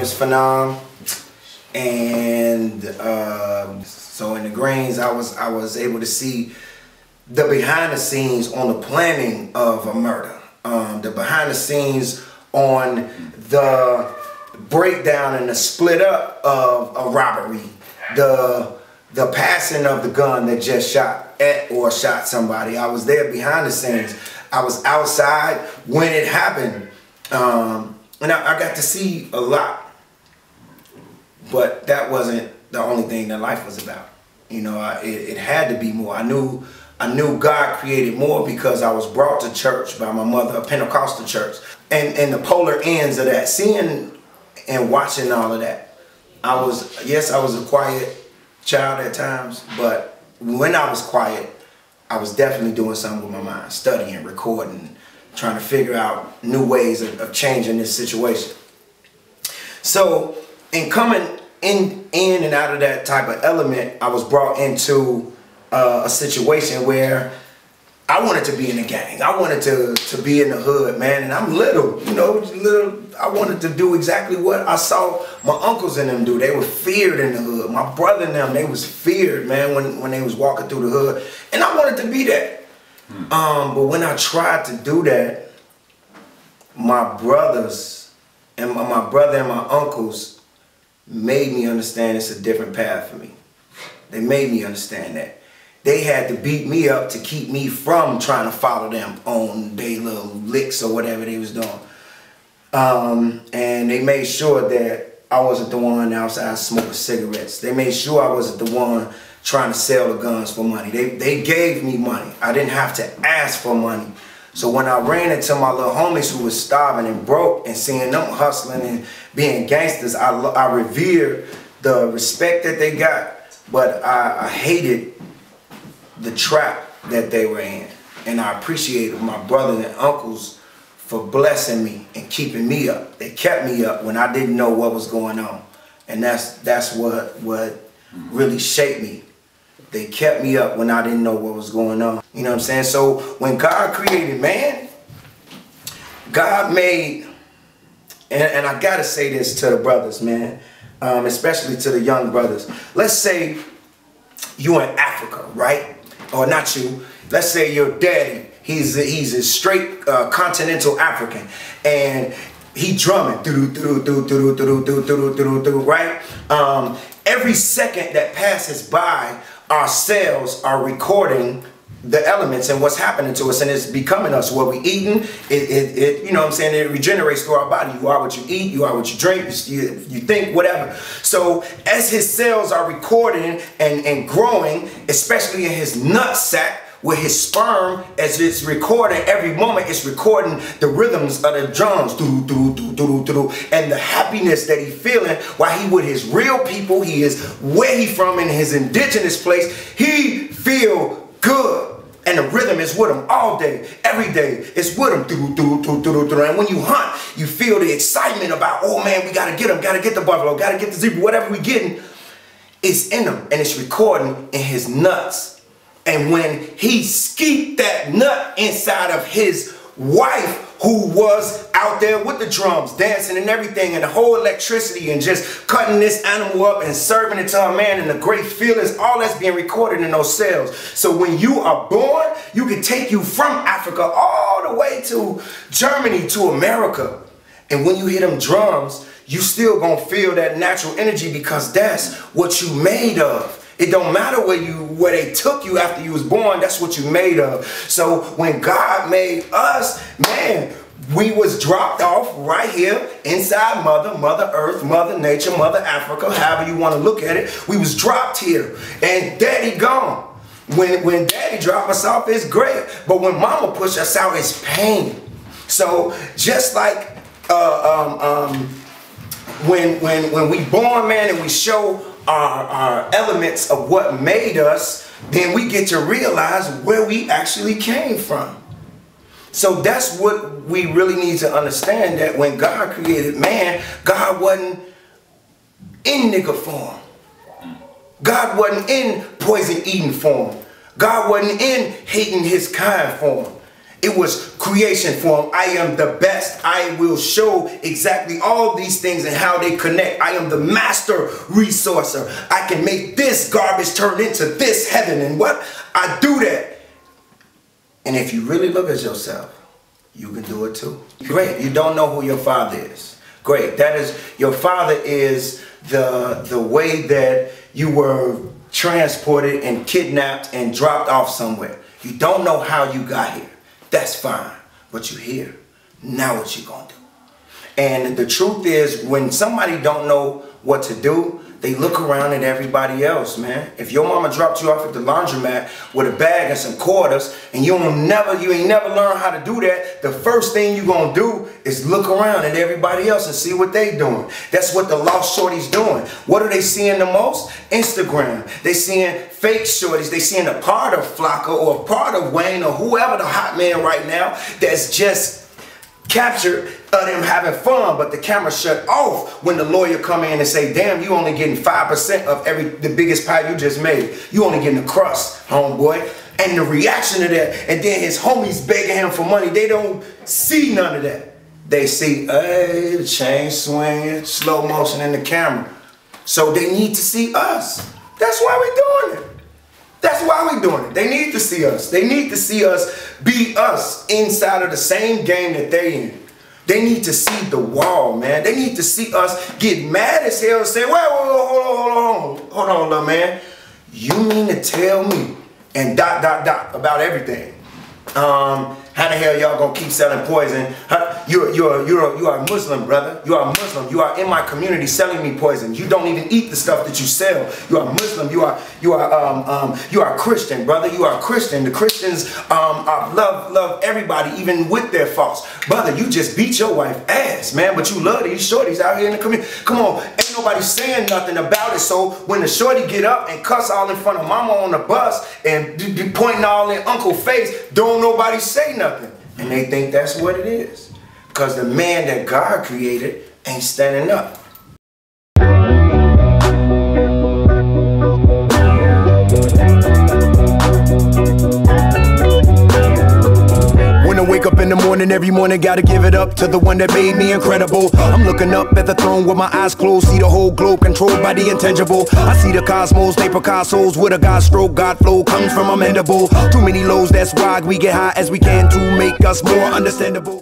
name is Phenom, and so in the Greens, I was able to see the behind the scenes on the planning of a murder, the behind the scenes on the breakdown and the split up of a robbery, the passing of the gun that just shot at or shot somebody. I was there behind the scenes. I was outside when it happened, and I got to see a lot. But that wasn't the only thing that life was about. You know, it had to be more. I knew God created more because I was brought to church by my mother, a Pentecostal church. And the polar ends of that, seeing and watching all of that. Yes, I was a quiet child at times, but when I was quiet, I was definitely doing something with my mind, studying, recording, trying to figure out new ways of changing this situation. So in coming in and out of that type of element, I was brought into a situation where I wanted to be in a gang. I wanted to be in the hood, man. And I'm little, you know, I wanted to do exactly what I saw my uncles and them do. They were feared in the hood. My brother and them, they was feared, man, when they was walking through the hood. And I wanted to be that. But when I tried to do that, my brothers and my brother and my uncles made me understand it's a different path for me. They made me understand that. They had to beat me up to keep me from trying to follow them on their little licks or whatever they was doing. And they made sure that I wasn't the one outside smoking cigarettes. They made sure I wasn't the one trying to sell the guns for money. They gave me money. I didn't have to ask for money. So when I ran into my little homies who was starving and broke and seeing them hustling and being gangsters, I revered the respect that they got, but I hated the trap that they were in. And I appreciated my brothers and uncles for blessing me and keeping me up. They kept me up when I didn't know what was going on. And that's what really shaped me. They kept me up when I didn't know what was going on. You know what I'm saying? So when God created man, God made, and I gotta say this to the brothers, man, especially to the young brothers. Let's say you in Africa, right? Or not you. Let's say your daddy, he's a straight continental African, and he drumming, right? Every second that passes by, our cells are recording the elements and what's happening to us, and it's becoming us. What we eating, you know what I'm saying, it regenerates through our body. You are what you eat, you are what you drink, you think, whatever. So as his cells are recording and growing, especially in his nut sack, with his sperm, as it's recording every moment, it's recording the rhythms of the drums, and the happiness that he's feeling while he with his real people. He is where he from in his indigenous place. He feel good. And the rhythm is with him all day, every day. It's with him. And when you hunt, you feel the excitement about, oh man, we gotta get him, gotta get the buffalo, gotta get the zebra, whatever we getting. It's in him, and it's recording in his nuts. And when he skeet that nut inside of his wife, who was out there with the drums, dancing and everything, and the whole electricity, and just cutting this animal up and serving it to a man, and the great feelings, all that's being recorded in those cells. So when you are born, you can take you from Africa all the way to Germany, to America. And when you hear them drums, you still gonna feel that natural energy, because that's what you made of. It don't matter where they took you after you was born, that's what you made of. So when God made us, man, we was dropped off right here inside Mother Earth, Mother Nature, Mother Africa, however you want to look at it. We was dropped here, and Daddy gone. When Daddy dropped us off, it's great, but when Mama pushed us out, it's pain. So just like when we born, man, and we show our elements of what made us, then we get to realize where we actually came from. So that's what we really need to understand, that when God created man, God wasn't in nigger form. God wasn't in poison eating form. God wasn't in hating his kind form. It was creation form. I am the best. I will show exactly all these things and how they connect. I am the master resourcer. I can make this garbage turn into this heaven. And what? I do that. And if you really look at yourself, you can do it too. Great. You don't know who your father is. Great. That is, your father is the way that you were transported and kidnapped and dropped off somewhere. You don't know how you got here. That's fine. But you're here. Now what you gonna do? And the truth is, when somebody don't know what to do, they look around at everybody else, man. If your mama dropped you off at the laundromat with a bag and some quarters, and you ain't never learned how to do that, the first thing you gonna do is look around at everybody else and see what they doing. That's what the lost shorties doing. What are they seeing the most? Instagram. They seeing fake shorties. They seeing a part of Flocka or a part of Wayne or whoever the hot man right now that's just captured of them having fun, but the camera shut off when the lawyer come in and say, damn, you only getting 5% of the biggest pie you just made. You only getting the crust, homeboy. And the reaction to that, and then his homies begging him for money, they don't see none of that. They see, hey, the chain swinging, slow motion in the camera. So they need to see us. That's why we're doing it. That's why we're doing it. They need to see us. They need to see us be us inside of the same game that they in. They need to see the wall, man. They need to see us get mad as hell and say, wait, hold on, little man. You mean to tell me and ... about everything? How the hell y'all gonna keep selling poison? You are a Muslim, brother. You are a Muslim. You are in my community selling me poison. You don't even eat the stuff that you sell. You are Muslim. You are Christian, brother. You are Christian. The Christians love everybody, even with their faults. Brother, you just beat your wife ass, man. But you love these shorties out here in the community. Come on, ain't nobody saying nothing about it. So when the shorty get up and cuss all in front of mama on the bus and be pointing all in uncle face, don't nobody say nothing. And they think that's what it is. Because the man that God created ain't standing up. When I wake up in the morning, every morning gotta give it up to the one that made me incredible. I'm looking up at the throne with my eyes closed, see the whole globe controlled by the intangible. I see the cosmos, they Picasso's with a God stroke, God flow comes from amendable. Too many lows, that's why we get high as we can to make us more understandable.